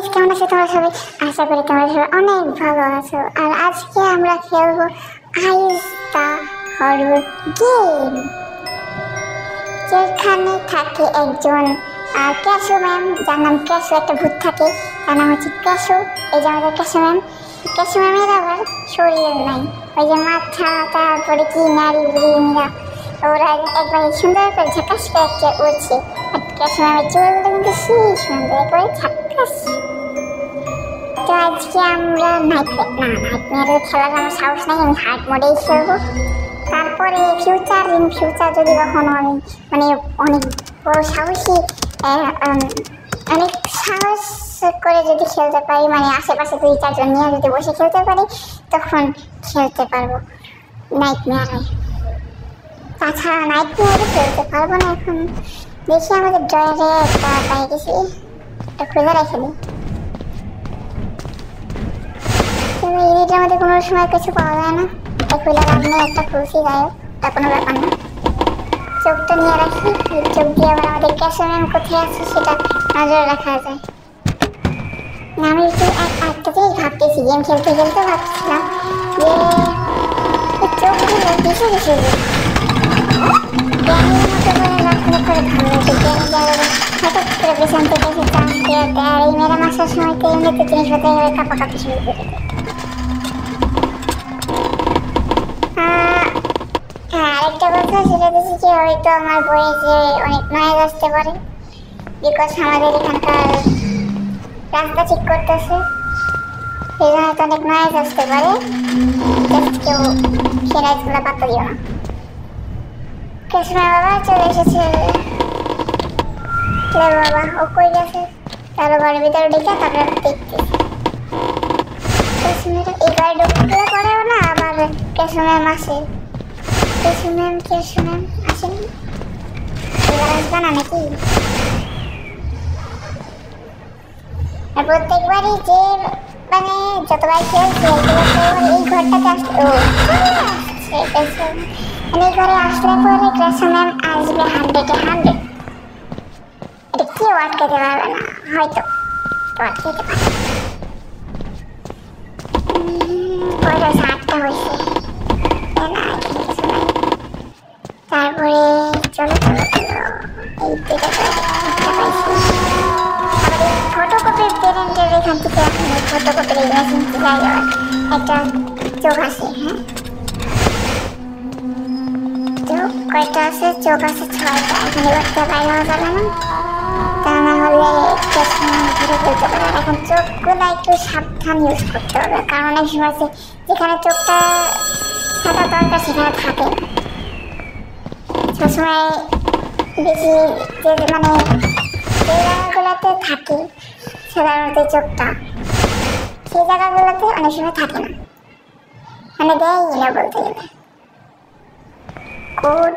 Guys, কেমন আছো তোমরা সবাই? আশা করি তোমরা সবাই অনেক ভালো আছো। আর আজকে আমরা খেলবো আইস দা হরর গেম, যেখানে থাকে একজন ক্যাশো ম্যাম, যার নাম ক্যাশো। একটা ভূত থাকে, তার নাম হচ্ছে ক্যাশো। এই যে আমাদের ক্যাশো ম্যাম। ক্যাশো ম্যামের আবার শরীর নাই, ওই যে মাথা, তারপরে কি নারী বুড়িরা, ওরা একবার সুন্দর করে ঝাঁকাশ করে একটা উঠছে। আর ক্যাশো ম্যামের চুলগুলো কিন্তু সেই সুন্দর, একবারে ঝাঁকাশ। তো আজকে আমরা নাইটমেয়ারে খেলার আমার সাহস নাই, আমি হার্ড মোডেই খেলবো। তারপরে ফিউচার যদি কখনো আমি মানে অনেক বড় সাহসী অনেক সাহস করে যদি খেলতে পারি, মানে আশেপাশে 2-4 জন নিয়ে যদি বসে খেলতে পারি, তখন খেলতে পারবো নাইটমেয়ারে। তাছাড়া নাইটমেয়ারে খেলতে পারবো না এখন। দেখি আমাদের ড্রয়ারে একটা পাই গেছি, এটা খুলে রেখে দিই। এদিকে আমাদের কোনো সময় কিছু পাওয়া যায় না, এটা খুলে রাখলে একটা খুশি গায়ক, তা কোনো ব্যাপার না। চোখটা নিয়ে রাখি, এই চোখ দিয়ে আবার আমাদের ক্যাশো ম্যাম কোথায় আছে সেটা নজরে রাখা যায়। আমি একটু একটা জিনিস ভাবতেছি, গেম খেলতে খেলতে ভাবছিলাম যে এই চোখগুলো কিসে কিসে জ্ঞানীর মতো করে রাখলে করে ভালো হতো। জ্ঞানী যারা হঠাৎ করে পেছন থেকে এসে চান্স দিয়ে দেয়, আর এই মেয়েরা মাসার সময় তো এমনিতে জিনিসপত্র এভাবে কাঁপাকাঁপি শুরু করে দেয়। আরেকটা কথা, সেটা দেখছি যে হয়তো আমার বইয়ে যে অনেক নয়েজ আসতে পারে, বিকজ আমাদের এখানকার রাস্তা ঠিক করতেছে, সেই জন্য হয়তো অনেক নয়েজ আসতে পারে। জাস্ট কেউ সেই নয়েজগুলো পাত্তা দিও না। কৃষ্ণা বাবা চলে এসেছে। বাবা ও কই গেছে? তারও ঘরের ভিতরে ঢেকে তারপরে দেখতেছি কৃষ্ণের এই ঘরে ঢুকলে পরেও না আবার কৃষ্ণ ম্যাম আসে। কৃষ্ণ ম্যাম আসেনি, এবার আসবে না নাকি? প্রত্যেকবারই যে মানে যতবার খেলছি এই ঘরটাতে আসলে এই ঘরে আসলে পরে কৃষ্ণ ম্যাম আসবে 100-100। এটা কেউ আটকাতে পারবে না, হয়তো আটকাতে পারবে। পরে 8টা হয়েছে, তারপরে চলো এই ফটোকপির পেরেন্টের এখান থেকে ফটোকপির ইমেজিনতে জায়গা একটা চোখ আছে। হ্যাঁ, চোখ কয়টা আছে? চোখ আছে 6টা। এখানে করতে বাইরে হওয়া যাবে না, তা না হলে ঘুরে ফেলতে পারে। এখন চোখগুলো একটু সাবধান ইউজ করতে হবে, কারণ অনেক সময় আছে যেখানে চোখটা থাকা দরকার সেখানে থাকে না। সবসময় বেশি মানে যে জায়গাগুলোতে থাকে সাধারণত চোখটা, সেই জায়গাগুলোতে অনেক সময় থাকে না, মানে দেয়ই না বলতে গেলে। কোড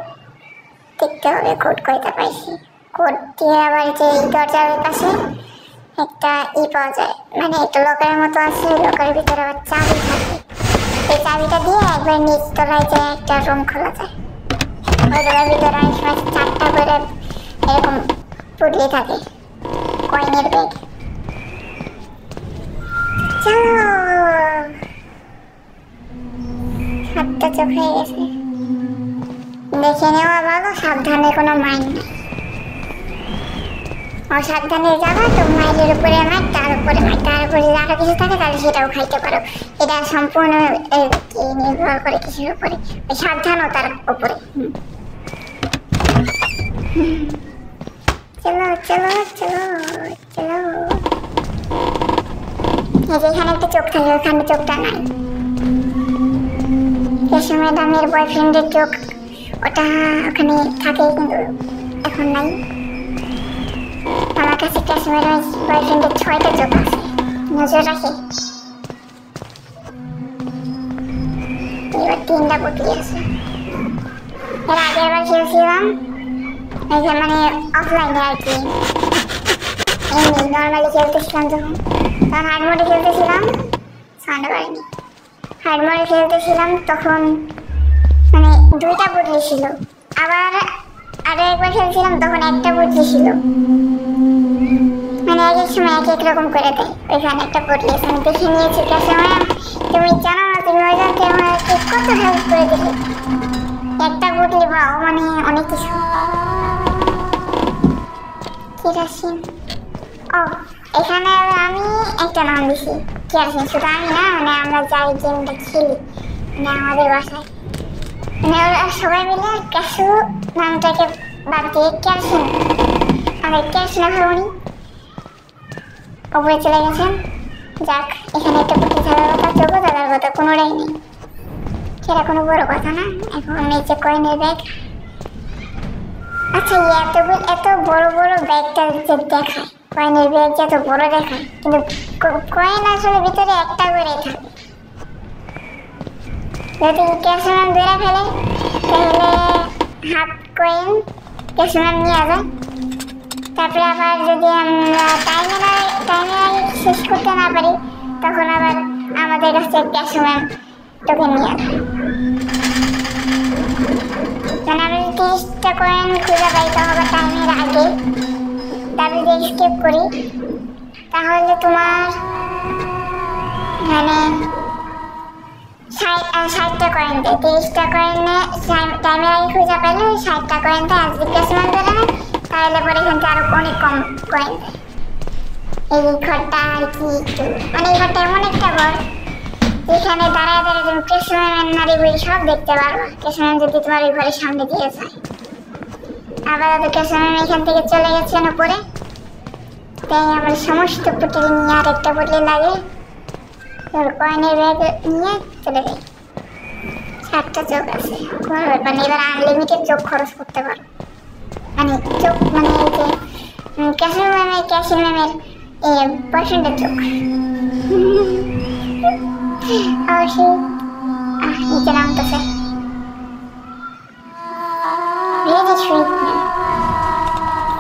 দেখতে হবে, কোড কয়টা পাইছি। কোড দিয়ে আবার যে দরজার পাশে একটা পাওয়া যায়, মানে একটা লকারের মতো আছে, লকারের ভিতরে আবার চাবি থাকে। এই চাবিটা দিয়ে একবার নিচ তলায় যায় একটা রুম খোলা যায়। ওই রুমের ভিতরে অনেক সময় 4টা করে এরকম পুটলি থাকে, কয়েনের ব্যাগ। চলো, 7টা চোখ হয়ে গেছে। দেখে নেওয়া ভালো, সাবধানে কোনো মাইন নেই। অসাবধানে যাবা তো মাইলের উপরে মাইক, তার উপরে মাইক, তার উপরে আরো কিছু থাকে তাহলে সেটাও খাইতে পারো। এটা সম্পূর্ণ নির্ভর করে কিছুর উপরে, সাবধানতার উপরে। চলো চলো চলো চলো। যেখানে একটা চোখ থাকে ওখানে চোখটা নাই। কৃষ্ণ ম্যাডামের বয়ফ্রেন্ডের চোখ ওটা ওখানে থাকে, কিন্তু এখন নাই। আমার কাছে কৃষ্ণ ম্যাডামের বয়ফ্রেন্ডের 6টা চোখ আছে, নজর রাখে। এবার 3টা পুটলি আছে। এর আগের বার খেলছিলাম এই যে মানে অফলাইনে আর কি, এমনি নর্মালি খেলতেছিলাম তখন হার্ড মোডে খেলতেছিলাম, সাউন্ড পাইনি। হার্ড মোডে খেলতেছিলাম তখন মানে 2টা পুটলি ছিল, আবার আরো একবার খেলছিলাম তখন 1টা পুটলি ছিল। মানে এখানে এক এক সময় এক এক রকম করে দেয়। ওইখানে একটা পুটলি আছে, আমি দেখে নিয়েছি ক্যাশু ম্যাম, তুমি জানো না তুমি ওইখানকে আমাকে কত হেল্প করে দিলে। একটা পুটলি পাও মানে অনেক কিছু। কেরাসিন, ও এখানে আমি একটা নাম দিছি কেরাসিন। শুধু আমি না, মানে আমরা যাই গেমটা খেলি মানে আমাদের বাসায়, মানে ওরা সবাই মিলে ক্যাশু নামটাকে বাদ দিয়ে কেরাসিন, আমাদের কেরাসিন ভাবনি উপরে চলে গেছেন। যাক, এখানে একটা পুটলি থাকার কথা, চোখও থাকার কথা, কোনোটাই নেই। সেটা কোনো বড় কথা না। এখন নিচে কয়েনের ব্যাগ। আচ্ছা, এত বড় বড় ব্যাগটা যে দেখায়, কয়েনের ব্যাগ যে এত বড় দেখায়, কিন্তু কয়েন আসলে ভিতরে একটা করে থাকে। যদি ক্যাশু ম্যাম ধরে ফেলে তাহলে হাফ কয়েন ক্যাশু ম্যাম নিয়ে যায়। তারপরে আবার যদি আমরা টাইমের শেষ করতে না পারি, তখন আবার আমাদের কাছে ক্যাশু ম্যাম টোকেন নিয়ে আসে। মানে আমি 30টা কয়েন খুঁজে পাই, তাও আবার টাইমের আগে। তারপরে যদি স্কিপ করি তাহলে তোমার মানে 60টা কয়েন দেয়। 30টা কয়েনে টাইমের আগে খুঁজে পাইলে 60টা কয়েন দেয়। আর যদি ক্যাশু ম্যাম ধরে নেয় তাহলে পরে এখান থেকে আরো অনেক কম কয়েন দেয়। এই ঘরটা আর কি একটু, মানে এই ঘরটা এমন একটা ঘর যেখানে দাঁড়ায় দাঁড়ায় তুমি ক্যাশু ম্যামের নারী বই সব দেখতে পারবা। ক্যাশু ম্যাম যদি তোমার ওই ঘরের সামনে দিয়ে যায়। আবার ক্যাশু ম্যাম এখান থেকে চলে গেছেন উপরে, তাই আমার সমস্ত পুটলি নিয়ে আর একটা পুটলি লাগে, কয়েনের ব্যাগ নিয়ে চলে যাই। 7টা চোখ আছে, কোনো ব্যাপার নেই। এবার আনলিমিটেড চোখ খরচ করতে পারো, মানে চোখ মানে এই যে ক্যাশু ম্যামের বয়ফ্রেন্ডের চোখ। অবশ্যই নিচে নামতেছে।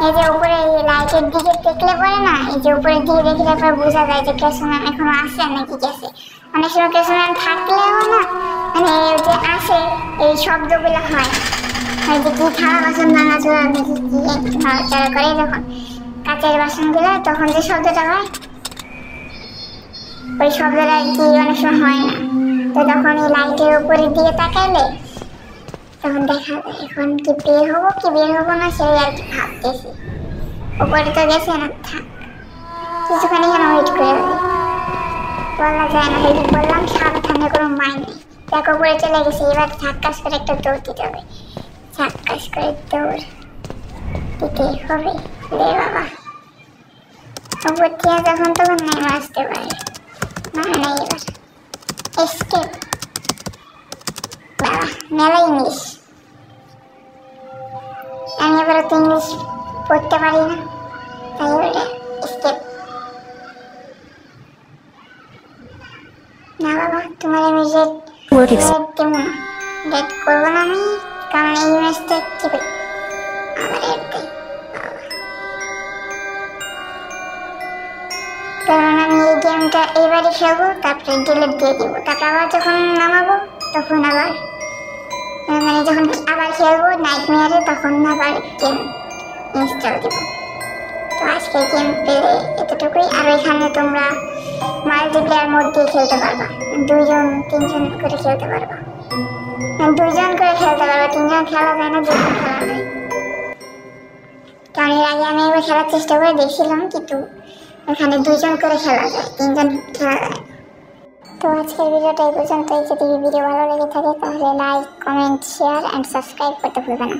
এই যে উপরে লাইটের দিকে দেখলে পরে না, এই যে উপরের দিকে দেখলে পরে বোঝা যায় যে ক্যাশু ম্যাম এখনো আসে নাকি গেছে। অনেক সময় ক্যাশু ম্যাম থাকলেও না, মানে যে আসে এই শব্দগুলো হয়, ওই যে কি থালা বাসন ভাঙাচোরা নাকি কি নড়াচড়া করে যখন কাচের বাসনগুলো, তখন যে শব্দটা হয় ওই শব্দটা আর কি অনেক সময় হয় না। তো তখন এই লাইটের উপরের দিকে তাকাইলে তখন দেখা যায়। এখন কি বের হবো না সেই আর কি ভাবতেছি। উপরে তো গেছে না, থাক কিছুখানি এখানে ওয়েট করে বলা যায় না। এই বললাম সাবধানে, কোনো মাইন্ড নেই। দেখো উপরে চলে গেছে, এবার ঝাক্কাস করে একটা দৌড় দিতে হবে। ঝাক্কাস করে দৌড় দিতে হবে রে বাবা। উপর থেকে তখন নেমে আসতে পারে না, এবার এসকেপ। বাবা মেলা ইংলিশ, আমি এবার তো ইংলিশ পড়তে পারি না, তাই ওটা স্টেপ। না বাবা, তোমার আমি রেড দেবো না, রেড করবো না আমি, কারণ এই ম্যাচটা কি আমার রেড দেয়। কারণ আমি এই গেমটা এইবারই খেলবো, তারপরে ডিলিট দিয়ে দিব। তারপর আবার যখন নামাবো তখন আবার মানে যখন আবার খেলবো নাইটমেয়ারে, তখন আবার গেম ইনস্টল দিব। তো আজকে গেম পেলে এতটুকুই। আর এখানে তোমরা মাল্টিপ্লেয়ার মোড দিয়ে খেলতে পারবা, 2জন 3জন করে খেলতে পারবা। 2জন করে খেলতে পারবা, 3জন খেলা যায় না, 2জন খেলা যায়। কারণ এর আগে আমি এবার খেলার চেষ্টা করে দেখছিলাম, কিন্তু এখানে 2জন করে খেলা যায়, 3জন খেলা যায়। তো আজকের ভিডিওটা এই পর্যন্তই। যদি ভিডিও ভালো লেগে থাকে তাহলে like, comment, share and subscribe করতে ভুলবে না।